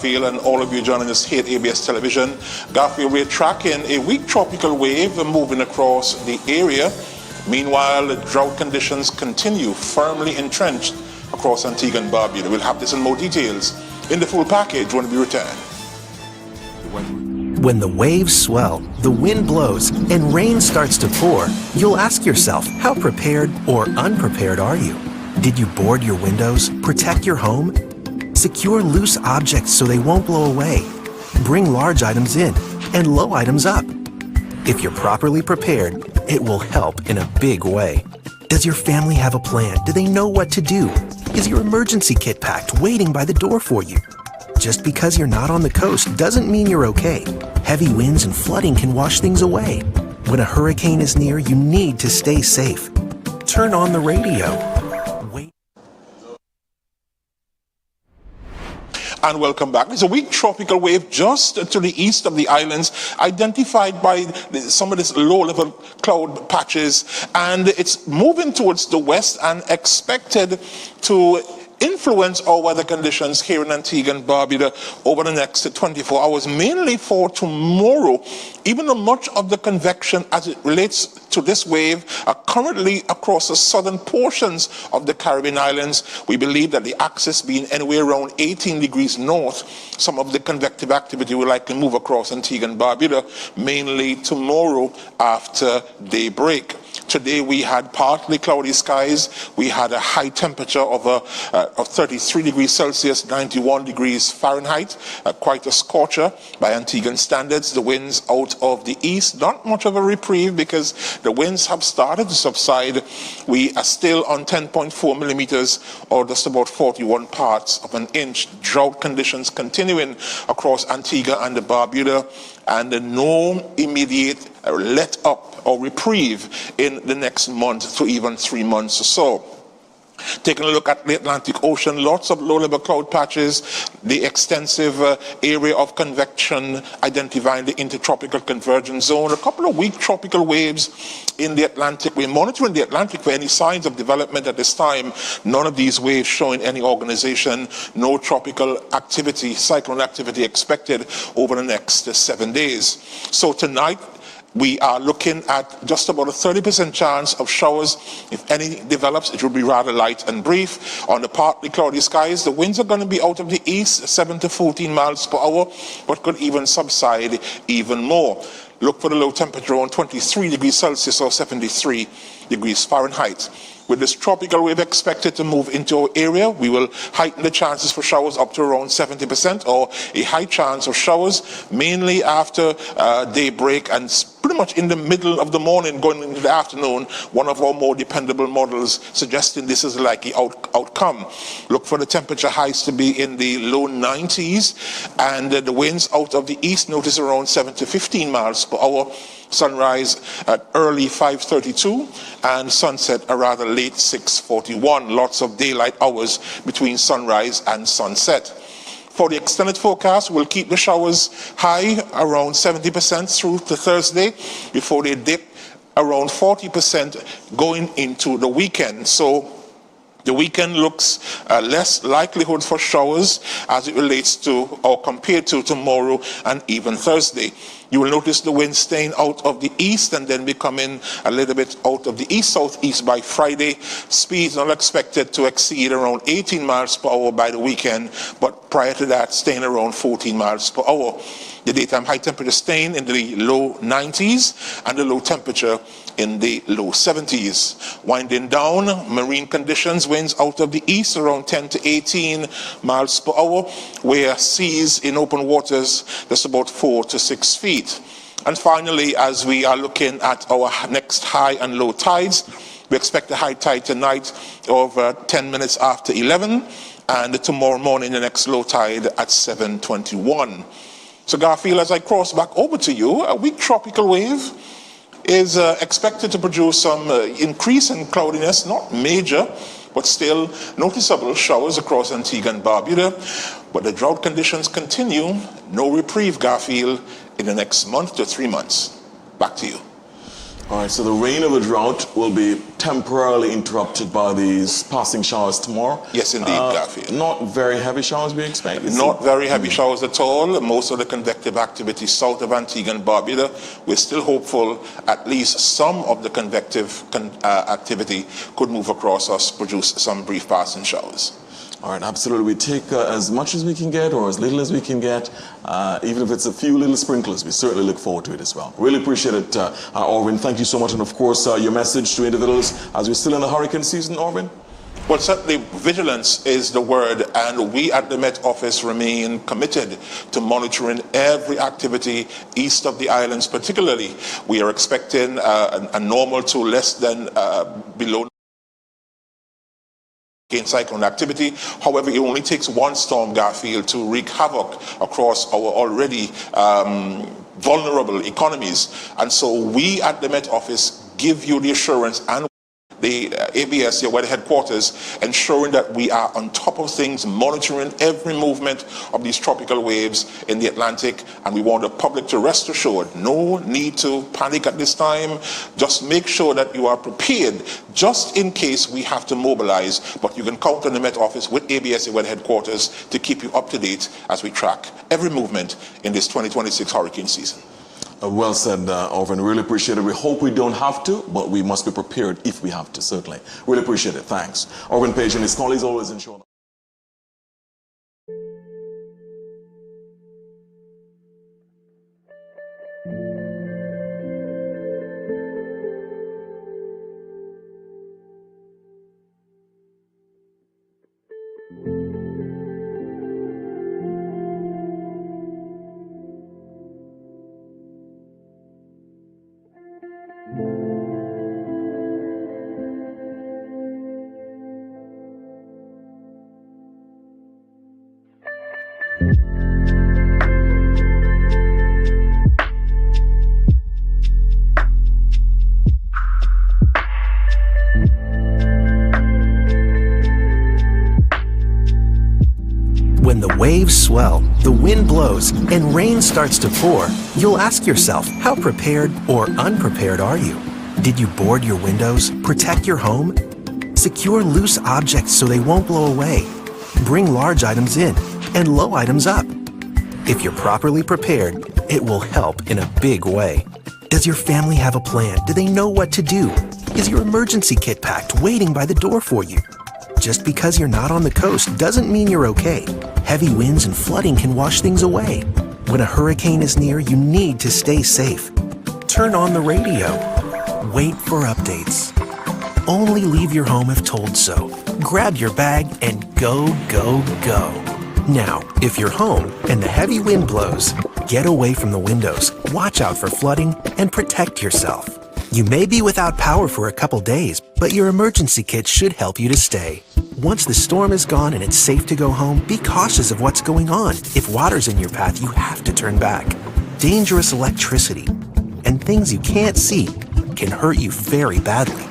Garfield, and all of you joining us here at ABS Television. Garfield, we're tracking a weak tropical wave moving across the area. Meanwhile, the drought conditions continue firmly entrenched across Antigua and Barbuda. We'll have this in more details in the full package when we return. When the waves swell, the wind blows, and rain starts to pour, you'll ask yourself, how prepared or unprepared are you? Did you board your windows, protect your home? Secure loose objects so they won't blow away. Bring large items in and low items up. If you're properly prepared, it will help in a big way. Does your family have a plan? Do they know what to do? Is your emergency kit packed, waiting by the door for you? Just because you're not on the coast doesn't mean you're okay. Heavy winds and flooding can wash things away. When a hurricane is near, you need to stay safe. Turn on the radio. And welcome back. There's a weak tropical wave just to the east of the islands, identified by some of these low-level cloud patches, and it's moving towards the west and expected to influence our weather conditions here in Antigua and Barbuda over the next 24 hours, mainly for tomorrow. Even though much of the convection as it relates to this wave are currently across the southern portions of the Caribbean islands, we believe that the axis being anywhere around 18 degrees north, some of the convective activity will likely move across Antigua and Barbuda, mainly tomorrow after daybreak. Today we had partly cloudy skies. We had a high temperature of 33 degrees Celsius, 91 degrees Fahrenheit, quite a scorcher by Antiguan standards. The winds out of the east, not much of a reprieve because the winds have started to subside. We are still on 10.4 millimeters, or just about 41 parts of an inch. Drought conditions continuing across Antigua and the Barbuda, and no immediate let up or reprieve in the next month to even 3 months or so. Taking a look at the Atlantic Ocean, lots of low-level cloud patches, the extensive area of convection identifying the intertropical convergence zone, a couple of weak tropical waves in the Atlantic. We're monitoring the Atlantic for any signs of development at this time. None of these waves showing any organization, no tropical activity, cyclone activity expected over the next 7 days. So tonight, we are looking at just about a 30% chance of showers. If any develops, it will be rather light and brief. On the partly cloudy skies, the winds are going to be out of the east, 7 to 14 miles per hour, but could even subside even more. Look for the low temperature on 23 degrees Celsius or 73 degrees Fahrenheit. With this tropical wave expected to move into our area, we will heighten the chances for showers up to around 70%, or a high chance of showers mainly after daybreak and pretty much in the middle of the morning going into the afternoon. One of our more dependable models suggesting this is a likely outcome. Look for the temperature highs to be in the low 90s, and the winds out of the east, notice around 7 to 15 miles per hour. Sunrise at early 5:32 and sunset a rather late 6:41. Lots of daylight hours between sunrise and sunset. For the extended forecast, we'll keep the showers high around 70% through to Thursday before they dip around 40% going into the weekend. So the weekend looks less likelihood for showers as it relates to or compared to tomorrow and even Thursday. You will notice the wind staying out of the east and then becoming a little bit out of the east-southeast by Friday. Speeds not expected to exceed around 18 miles per hour by the weekend, but prior to that, staying around 14 miles per hour. The daytime high temperature staying in the low 90s and the low temperature in the low 70s. Winding down, marine conditions, winds out of the east around 10 to 18 miles per hour, where seas in open waters just about 4 to 6 feet. And finally, as we are looking at our next high and low tides, we expect a high tide tonight of 10 minutes after 11, and tomorrow morning the next low tide at 7:21. So Garfield, as I cross back over to you, a weak tropical wave is expected to produce some increase in cloudiness, not major, but still noticeable showers across Antigua and Barbuda. But the drought conditions continue. No reprieve, Garfield, in the next month to 3 months. Back to you. All right, so the rain of the drought will be temporarily interrupted by these passing showers tomorrow. Yes, indeed, Garfield. Not very heavy showers we expect? Not very heavy showers at all. Most of the convective activity south of Antigua and Barbuda, we're still hopeful at least some of the convective activity could move across us, produce some brief passing showers. All right, absolutely. We take as much as we can get or as little as we can get, even if it's a few little sprinklers. We certainly look forward to it as well. Really appreciate it, Orvin. Thank you so much. And of course, your message to individuals as we're still in the hurricane season, Orvin? Well, certainly vigilance is the word, and we at the Met Office remain committed to monitoring every activity east of the islands. Particularly, we are expecting a normal to less than below cyclone activity. However, it only takes one storm, Garfield, to wreak havoc across our already vulnerable economies. And so we at the Met Office give you the assurance, and the ABS, your weather headquarters, ensuring that we are on top of things, monitoring every movement of these tropical waves in the Atlantic. And we want the public to rest assured, no need to panic at this time. Just make sure that you are prepared just in case we have to mobilize. But you can count on the Met Office with ABS, your weather headquarters, to keep you up to date as we track every movement in this 2026 hurricane season. Well said, Orvin. Really appreciate it. We hope we don't have to, but we must be prepared if we have to, certainly. Really appreciate it. Thanks. Orvin Page and his colleagues always ensure. When the waves swell, the wind blows, and rain starts to pour, you'll ask yourself, how prepared or unprepared are you? Did you board your windows, protect your home, secure loose objects so they won't blow away, bring large items in and low items up? If you're properly prepared, it will help in a big way. Does your family have a plan? Do they know what to do? Is your emergency kit packed, waiting by the door for you? Just because you're not on the coast doesn't mean you're okay. Heavy winds and flooding can wash things away. When a hurricane is near, you need to stay safe. Turn on the radio. Wait for updates. Only leave your home if told so. Grab your bag and go, go, go. Now, if you're home and the heavy wind blows, get away from the windows, watch out for flooding, and protect yourself. You may be without power for a couple days, but your emergency kit should help you to stay. Once the storm is gone and it's safe to go home, be cautious of what's going on. If water's in your path, you have to turn back. Dangerous electricity and things you can't see can hurt you very badly.